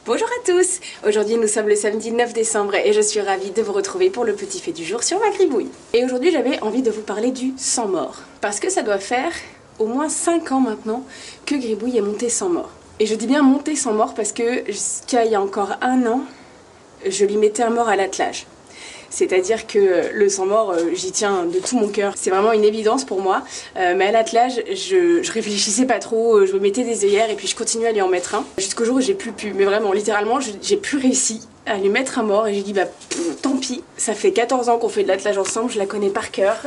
Bonjour à tous! Aujourd'hui nous sommes le samedi 9 décembre et je suis ravie de vous retrouver pour le petit fait du jour sur ma gribouille. Et aujourd'hui j'avais envie de vous parler du sang mort. Parce que ça doit faire au moins 5 ans maintenant que Gribouille est montée sans mort. Et je dis bien montée sans mort parce que jusqu'à il y a encore un an, je lui mettais un mort à l'attelage. C'est-à-dire que le sang mort, j'y tiens de tout mon cœur. C'est vraiment une évidence pour moi. Mais à l'attelage, je réfléchissais pas trop, je me mettais des œillères et puis je continuais à lui en mettre un. Jusqu'au jour où j'ai plus pu. Mais vraiment, littéralement, j'ai plus réussi à lui mettre un mort et j'ai dit bah tant pis. Ça fait 14 ans qu'on fait de l'attelage ensemble, je la connais par cœur.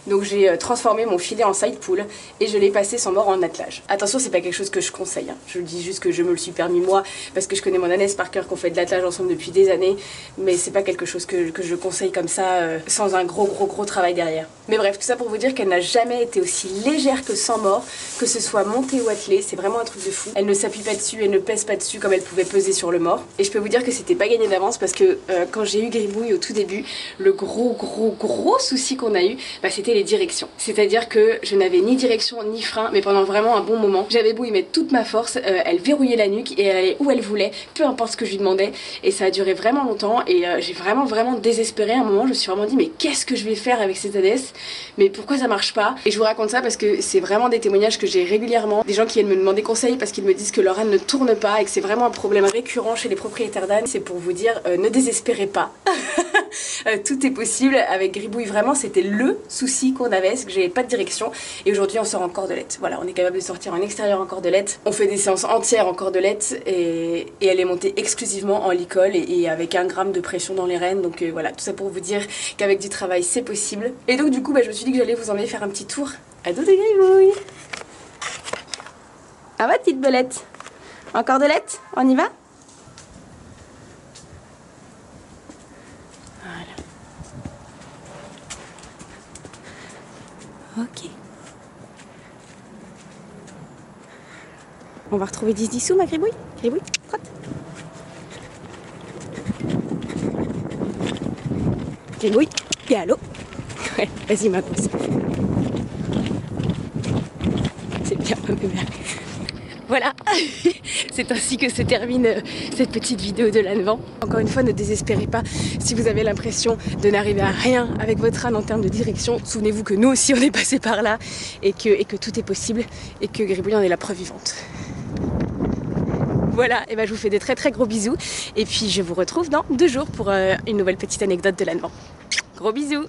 Donc j'ai transformé mon filet en side pull et je l'ai passé sans mort en attelage. Attention, c'est pas quelque chose que je conseille. Hein. Je dis juste que je me le suis permis moi parce que je connais mon ânesse par cœur qu'on fait de l'attelage ensemble depuis des années. Mais c'est pas quelque chose que je conseille comme ça sans un gros travail derrière. Mais bref, tout ça pour vous dire qu'elle n'a jamais été aussi légère que sans mort, que ce soit montée ou attelée, c'est vraiment un truc de fou. Elle ne s'appuie pas dessus, elle ne pèse pas dessus comme elle pouvait peser sur le mort. Et je peux vous dire que c'était pas gagné d'avance parce que quand j'ai eu Gribouille au tout début, le gros souci qu'on a eu, bah, c'était les directions. C'est-à-dire que je n'avais ni direction ni frein, mais pendant vraiment un bon moment. J'avais beau y mettre toute ma force, elle verrouillait la nuque et elle allait où elle voulait, peu importe ce que je lui demandais. Et ça a duré vraiment longtemps et j'ai vraiment désespérée. À un moment, je me suis vraiment dit mais qu'est-ce que je vais faire avec cette ânesse? Mais pourquoi ça marche pas? Et je vous raconte ça parce que c'est vraiment des témoignages que j'ai régulièrement. Des gens qui viennent me demander conseil parce qu'ils me disent que leur âne ne tourne pas et que c'est vraiment un problème récurrent chez les propriétaires d'ânes. C'est pour vous dire, ne désespérez pas. Tout est possible avec Gribouille. Vraiment, c'était le souci qu'on avait, c'est que j'avais pas de direction. Et aujourd'hui, on sort en cordelette. Voilà, on est capable de sortir en extérieur en cordelette. On fait des séances entières en cordelette et elle est montée exclusivement en licol et avec 1 gramme de pression dans les rênes. Donc voilà, tout ça pour vous dire qu'avec du travail, c'est possible. Et donc du coup, bah, je me suis dit que j'allais vous emmener faire un petit tour à dos de Gribouille. Ah va, petite belette? En cordelette? On y va? Ok. On va retrouver 10 sous ma Gribouille. Gribouille, trotte. Gribouille, galop. Ouais, vas-y ma pousse. C'est bien ma bébé. Voilà, c'est ainsi que se termine cette petite vidéo de l'âne-vent. Encore une fois, ne désespérez pas si vous avez l'impression de n'arriver à rien avec votre âne en termes de direction. Souvenez-vous que nous aussi on est passé par là et que tout est possible et que Gribouille en est la preuve vivante. Voilà, et ben je vous fais des très gros bisous et puis je vous retrouve dans 2 jours pour une nouvelle petite anecdote de l'âne-vent. Gros bisous!